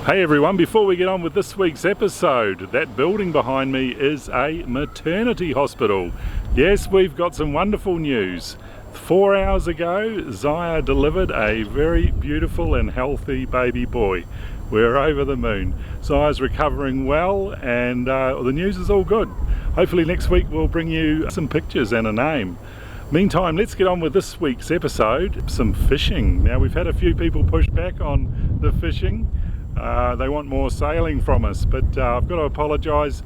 Hey everyone, before we get on with this week's episode, that building behind me is a maternity hospital. Yes, we've got some wonderful news. 4 hours ago, Zaya delivered a very beautiful and healthy baby boy. We're over the moon. Zaya's recovering well and the news is all good. Hopefully next week we'll bring you some pictures and a name. Meantime, let's get on with this week's episode, some fishing. Now, we've had a few people push back on the fishing. They want more sailing from us, but I've got to apologise.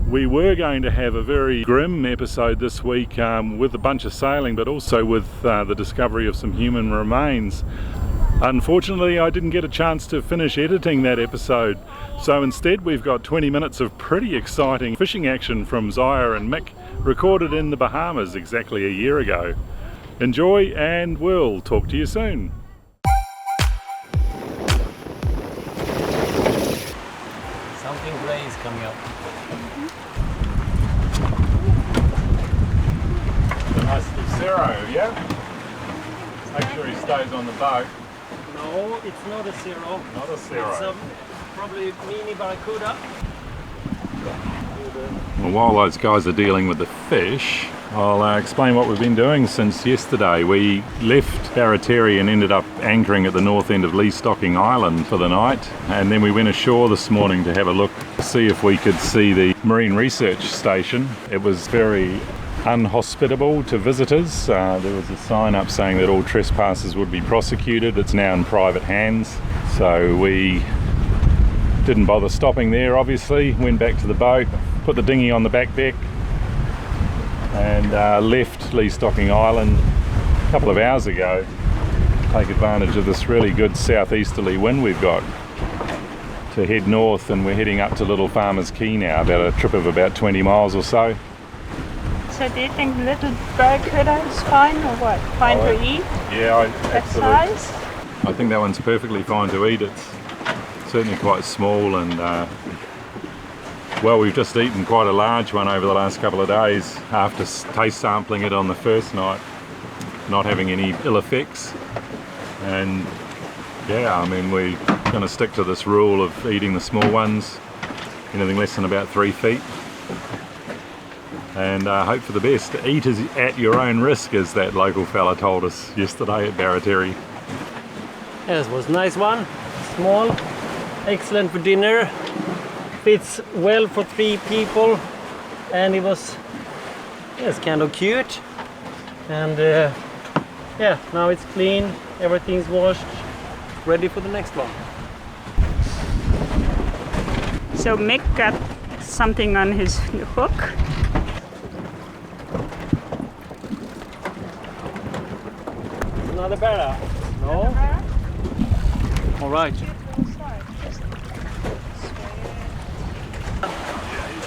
We were going to have a very grim episode this week with a bunch of sailing, but also with the discovery of some human remains. Unfortunately, I didn't get a chance to finish editing that episode, so instead we've got 20 minutes of pretty exciting fishing action from Zaya and Mick, recorded in the Bahamas exactly a year ago. Enjoy, and we'll talk to you soon. Something grey is coming up. The nice Lucero, yeah? Make sure he stays on the boat. No, it's not a zero. Not a zero. It's probably mini barracuda. Well, while those guys are dealing with the fish, I'll explain what we've been doing since yesterday. We left Barracuda and ended up anchoring at the north end of Stocking Island for the night, and then we went ashore this morning to have a look, see if we could see the Marine Research Station. It was very unhospitable to visitors. There was a sign up saying that all trespassers would be prosecuted. It's now in private hands, so we didn't bother stopping there. Obviously, went back to the boat, put the dinghy on the back deck, and left Stocking Island a couple of hours ago. Take advantage of this really good southeasterly wind we've got to head north, and we're heading up to Little Farmer's Quay now, about a trip of about 20 miles or so. So do you think little barracuda is fine, or what? Fine to eat? Yeah, That size? I think that one's perfectly fine to eat. It's certainly quite small, and well, we've just eaten quite a large one over the last couple of days after taste sampling it on the first night, not having any ill effects. And yeah, I mean, we're going to stick to this rule of eating the small ones, anything less than about 3 feet, and hope for the best. Eat is at your own risk, as that local fella told us yesterday at Barracuda. Yes, it was a nice one. Small, excellent for dinner. Fits well for 3 people, and it was, yes, kind of cute. And yeah, now it's clean, everything's washed, ready for the next one. So Mick got something on his hook. Another barra? No? All right.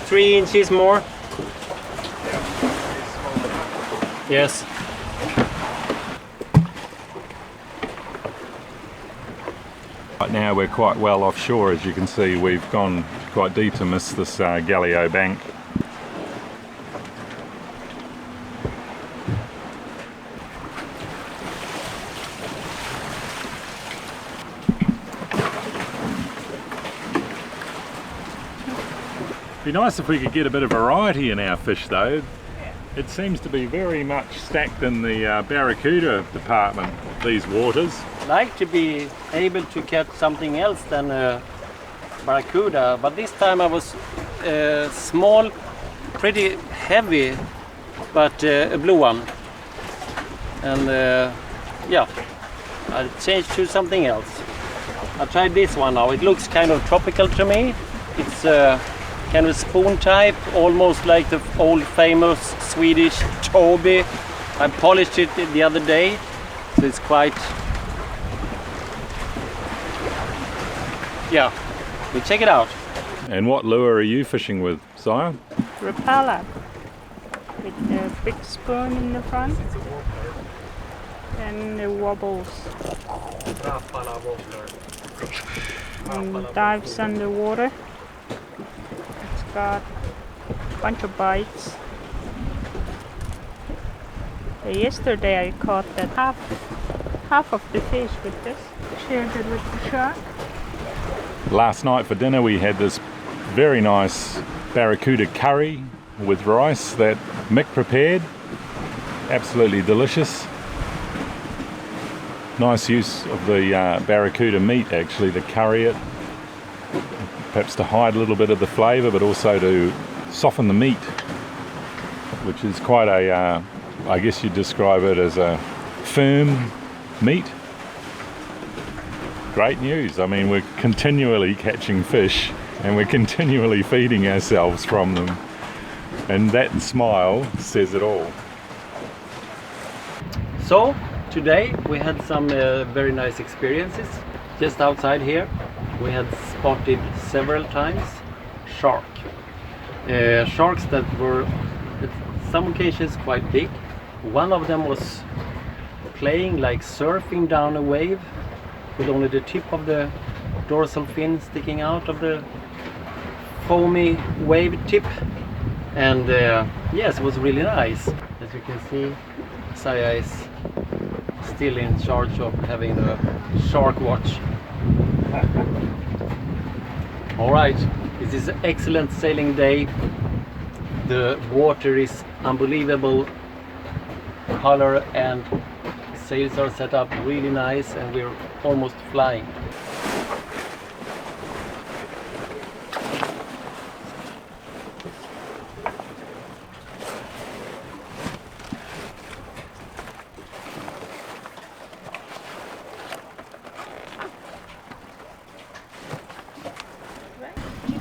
3 inches more. Yes. Right now we're quite well offshore. As you can see, we've gone quite deep to miss this Gallio bank. Be nice if we could get a bit of variety in our fish though. It seems to be very much stacked in the barracuda department, these waters. I'd like to be able to catch something else than barracuda, but this time I was small, pretty heavy, but a blue one. And yeah, I changed to something else. I tried this one now. It looks kind of tropical to me. It's kind of spoon type, almost like the old famous Swedish Toby. I polished it the other day, so it's quite, yeah, we check it out. And what lure are you fishing with, Zaya? Propeller with a big spoon in the front and the wobbles and dives underwater. It's got a bunch of bites. Yesterday I caught that half of the fish with this. Shared it with the shark. Last night for dinner we had this very nice barracuda curry with rice that Mick prepared. Absolutely delicious. Nice use of the barracuda meat actually to curry it. Perhaps to hide a little bit of the flavour, but also to soften the meat, which is quite a, I guess you'd describe it as a firm meat. Great news. I mean, we're continually catching fish and we're continually feeding ourselves from them. And that smile says it all. So, today we had some very nice experiences. Just outside here we had spotted several times sharks that were at some occasions quite big. One of them was playing like surfing down a wave with only the tip of the dorsal fin sticking out of the foamy wave tip, and yes, it was really nice. As you can see, Zaya is still in charge of having the shark watch. Alright, this is an excellent sailing day. The water is unbelievable color and sails are set up really nice and we're almost flying. You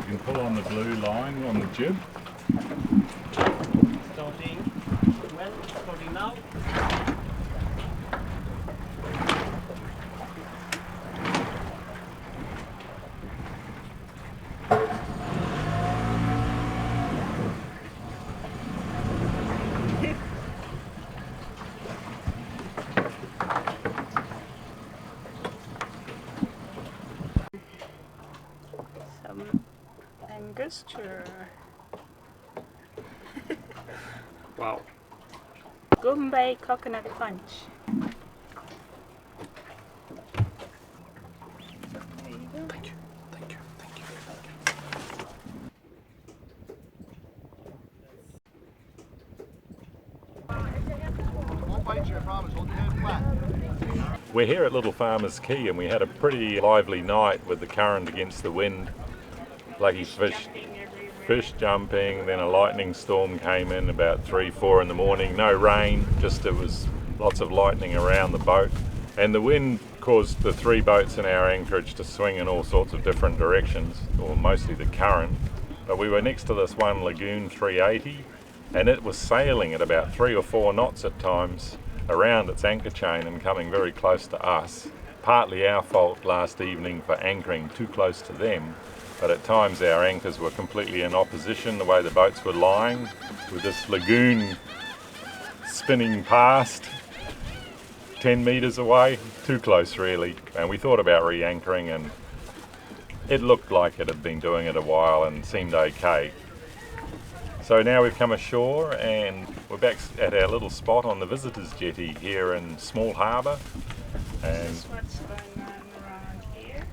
can pull on the blue line on the jib. Starting when? Starting now. Some angostura. Wow. Gumbay coconut punch. There you go. Thank you, thank you, thank you. Won't bite you, I promise. Hold your head flat. We're here at Little Farmer's Quay and we had a pretty lively night with the current against the wind. Luckyfish, fish jumping, then a lightning storm came in about 3-4 in the morning. No rain, just it was lots of lightning around the boat. And the wind caused the 3 boats in our anchorage to swing in all sorts of different directions, or mostly the current. But we were next to this one Lagoon 380 and it was sailing at about 3 or 4 knots at times around its anchor chain and coming very close to us. Partly our fault last evening for anchoring too close to them, but at times our anchors were completely in opposition the way the boats were lying, with this lagoon spinning past 10 metres away, too close really, and we thought about re-anchoring and it looked like it had been doing it a while and seemed okay. So now we've come ashore and we're back at our little spot on the visitors jetty here in Small Harbour. And This is what's going on around here.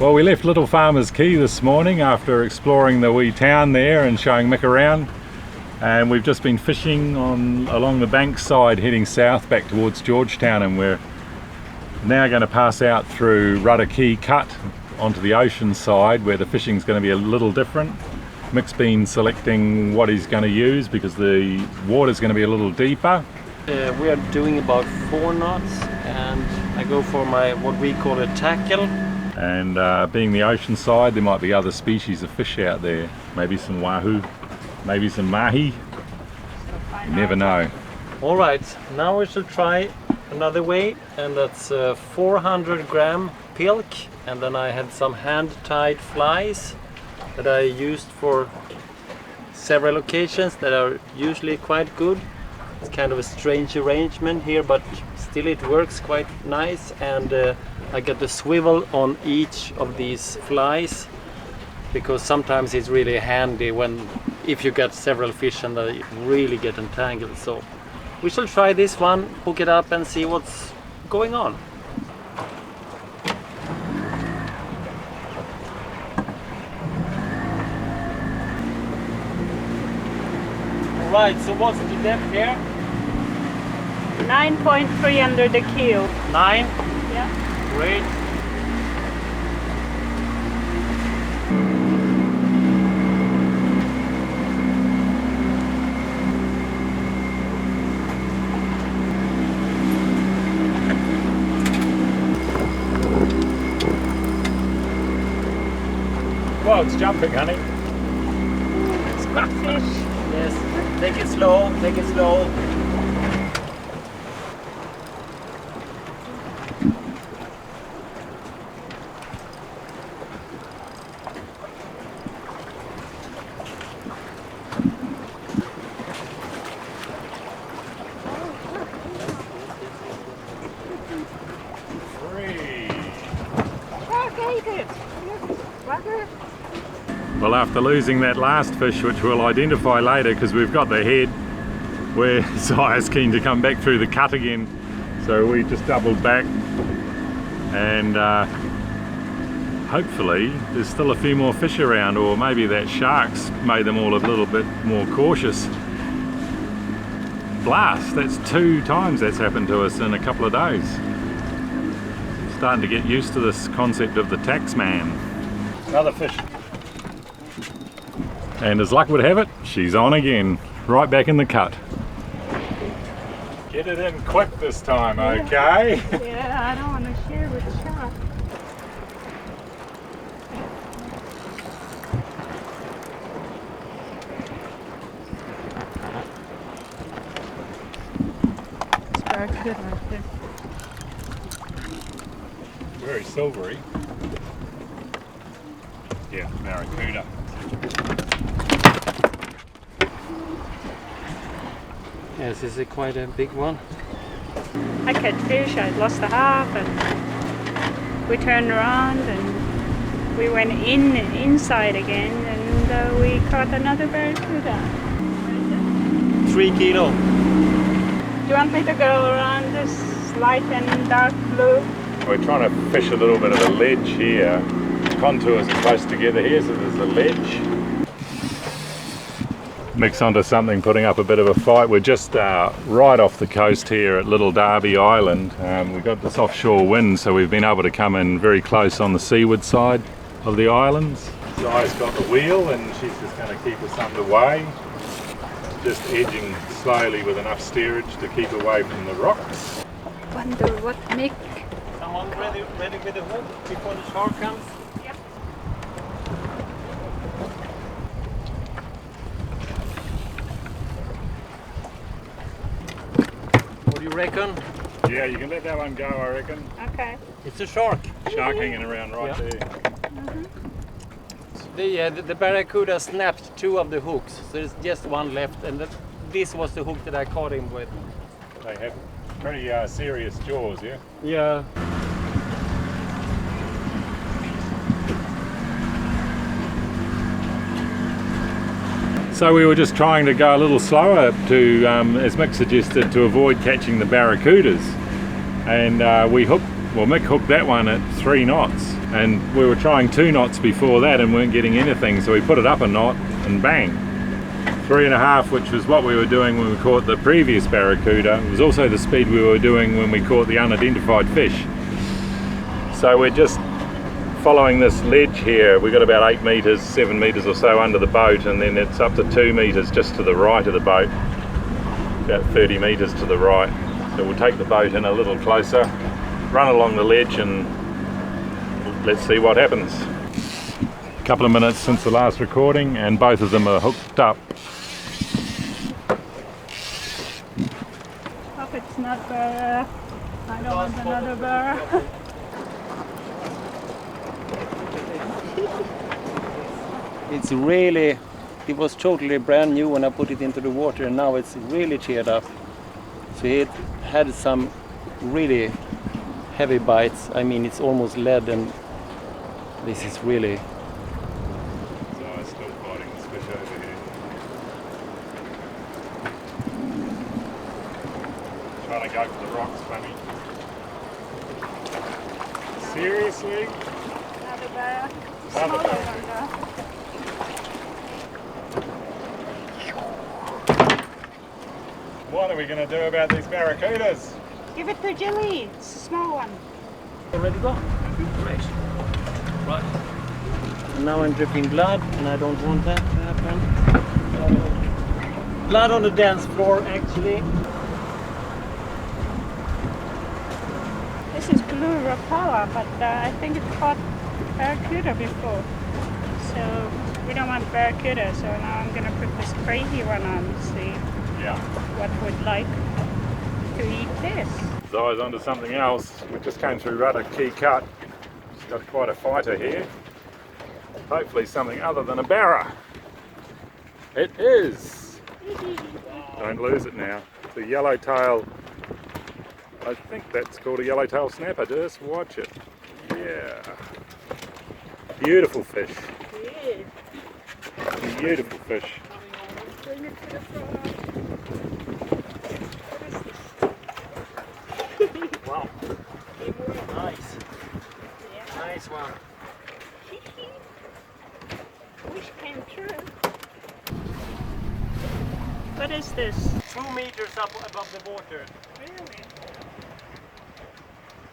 well, we left Little Farmer's Quay this morning after exploring the wee town there and showing Mick around. And we've just been fishing along the bank side heading south back towards Georgetown, and we're now going to pass out through Rudder Quay Cut onto the ocean side where the fishing's going to be a little different. Mick's been selecting what he's going to use because the water's going to be a little deeper. We are doing about 4 knots and I go for my what we call a tackle. And being the ocean side, there might be other species of fish out there, maybe some wahoo, maybe some mahi, you never know. Alright, now we shall try another way, and that's 400 gram pilk, and then I had some hand-tied flies that I used for several occasions that are usually quite good. It's kind of a strange arrangement here, but still it works quite nice, and I get the swivel on each of these flies because sometimes it's really handy if you get several fish and they really get entangled. So we shall try this one, hook it up and see what's going on. Right, so what's the depth here? 9.3 under the keel. 9? Yeah. Great. Well, it's jumping, honey. It's good fish. Yes, take it slow, take it slow. Well, after losing that last fish, which we'll identify later because we've got the head, where Zaya's keen to come back through the cut again, so we just doubled back, and hopefully there's still a few more fish around, or maybe that shark's made them all a little bit more cautious. Blast, that's 2 times that's happened to us in a couple of days. Starting to get used to this concept of the tax man. Another fish. And as luck would have it, she's on again, right back in the cut. Get it in quick this time, okay? Yeah, I don't want to share with the shark. It's very good right there. Very silvery. Yeah, barracuda. Yes, this is quite a big one. I caught fish, I lost a half, and we turned around and we went inside again, and we caught another barracuda. 3 kilo. Do you want me to go around this light and dark blue? We're trying to fish a little bit of a ledge here. Contours are close together here, so there's a ledge. Mix onto something, putting up a bit of a fight. We're just right off the coast here at Little Derby Island. We've got this offshore wind, so we've been able to come in very close on the seaward side of the islands. Zaya's got the wheel and she's just going to keep us underway. Just edging slowly with enough steerage to keep away from the rocks. Wonder what Mick. Someone ready with the hook before the shark comes? Yep. What do you reckon? Yeah, you can let that one go, I reckon. Okay. It's a shark. Shark hanging around right there. The barracuda snapped 2 of the hooks, so there's just one left, and this was the hook that I caught him with. They have pretty serious jaws, yeah? Yeah. So we were just trying to go a little slower to, as Mick suggested, to avoid catching the barracudas. And Mick hooked that one at 3 knots. And we were trying 2 knots before that and weren't getting anything. So we put it up a knot and bang. 3.5, which was what we were doing when we caught the previous barracuda. It was also the speed we were doing when we caught the unidentified fish. So we're just following this ledge here. We've got about 8 meters, 7 meters or so under the boat, and then it's up to 2 meters just to the right of the boat, about 30 meters to the right. So we'll take the boat in a little closer, run along the ledge, and let's see what happens. A couple of minutes since the last recording and both of them are hooked up. Hope it's not bear. I don't want another bear. It was totally brand new when I put it into the water, and now it's really cheered up. So it had some really heavy bites. I mean, it's almost lead, and this is really Trying to go for the rocks, funny. Seriously? Another bear. Another Smaller bear. one though. What are we going to do about these barracudas? Give it to Jilly. It's a small one. Ready to go? Great. Right. And now I'm dripping blood, and I don't want that to happen. Blood on the dance floor, actually. This is blue rapala, but I think it caught barracuda before. So we don't want barracuda, so now I'm going to put this crazy one on and see what would like to eat this. Zaya's onto something else. We just came through Rudder Key Cut. She's got quite a fighter here. Hopefully something other than a barra. It is! Don't lose it now. It's a yellowtail. I think that's called a yellowtail snapper. Just watch it. Yeah. Beautiful fish. Beautiful fish. Bring it to the front. Wow. Nice. Yeah. Nice one. Wish came true. What is this? 2 meters up above the water. Really?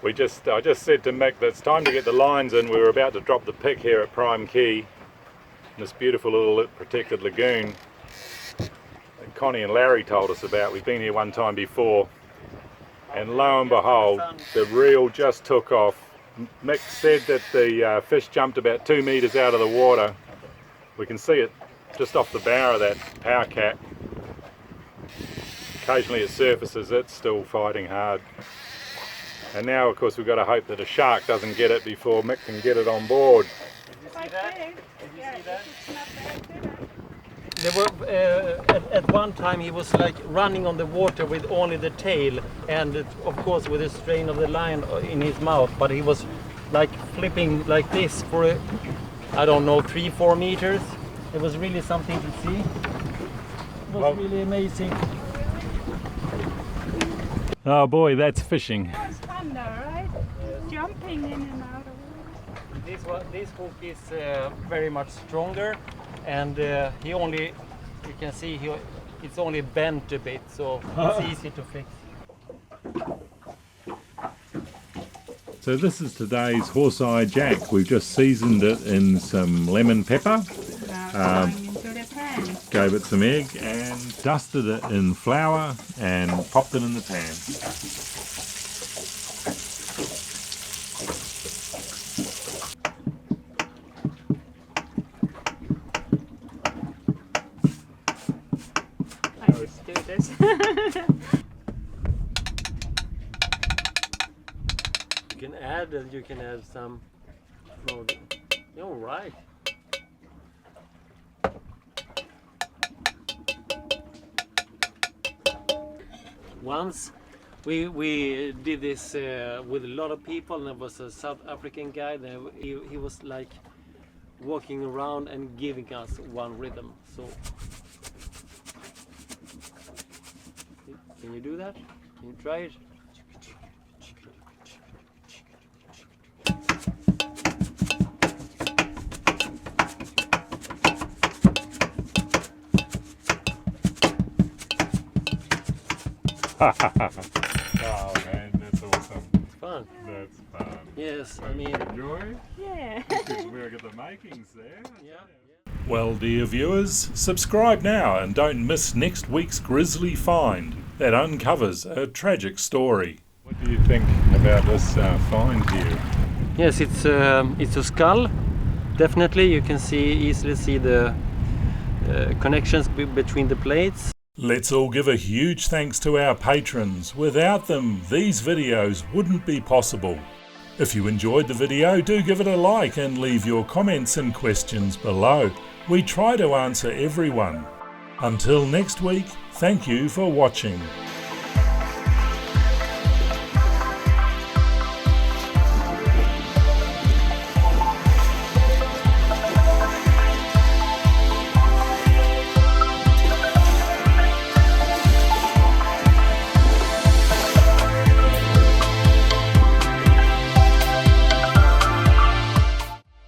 I just said to Mick that it's time to get the lines in. We were about to drop the pick here at Prime Key, in this beautiful little protected lagoon that Connie and Larry told us about. We've been here one time before, and lo and behold, the reel just took off. Mick said that the fish jumped about 2 meters out of the water. We can see it just off the bow of that power cat. Occasionally it surfaces, it's still fighting hard. And now, of course, we've got to hope that a shark doesn't get it before Mick can get it on board. Quite big. Yeah, see that? it's not barracuda. There were at one time he was like running on the water with only the tail, and of course with the strain of the line in his mouth. But he was like flipping like this for I don't know 3-4 meters. It was really something to see. It was really amazing. Oh boy, that's fishing. It's fun though, right? Jumping in and out of water. This hook is very much stronger, and he only, you can see it's only bent a bit, so it's easy to fix. So this is today's horse-eye jack. We've just seasoned it in some lemon pepper, Now going into the pan. gave it some egg and dusted it in flour and popped it in the pan. Let's do this. You can add some. You're right. Once we did this with a lot of people, and there was a South African guy there. He was like walking around and giving us one rhythm. So can you do that? Can you try it? Oh man, that's awesome. It's fun. That's fun. Yes, I mean. Enjoy? Yeah. We'll get the makings there. Yeah. Well, dear viewers, subscribe now and don't miss next week's grisly find that uncovers a tragic story. What do you think about this find here? Yes, it's a skull. Definitely, you can easily see the connections between the plates. Let's all give a huge thanks to our patrons. Without them, these videos wouldn't be possible. If you enjoyed the video, do give it a like and leave your comments and questions below. We try to answer everyone. Until next week, thank you for watching.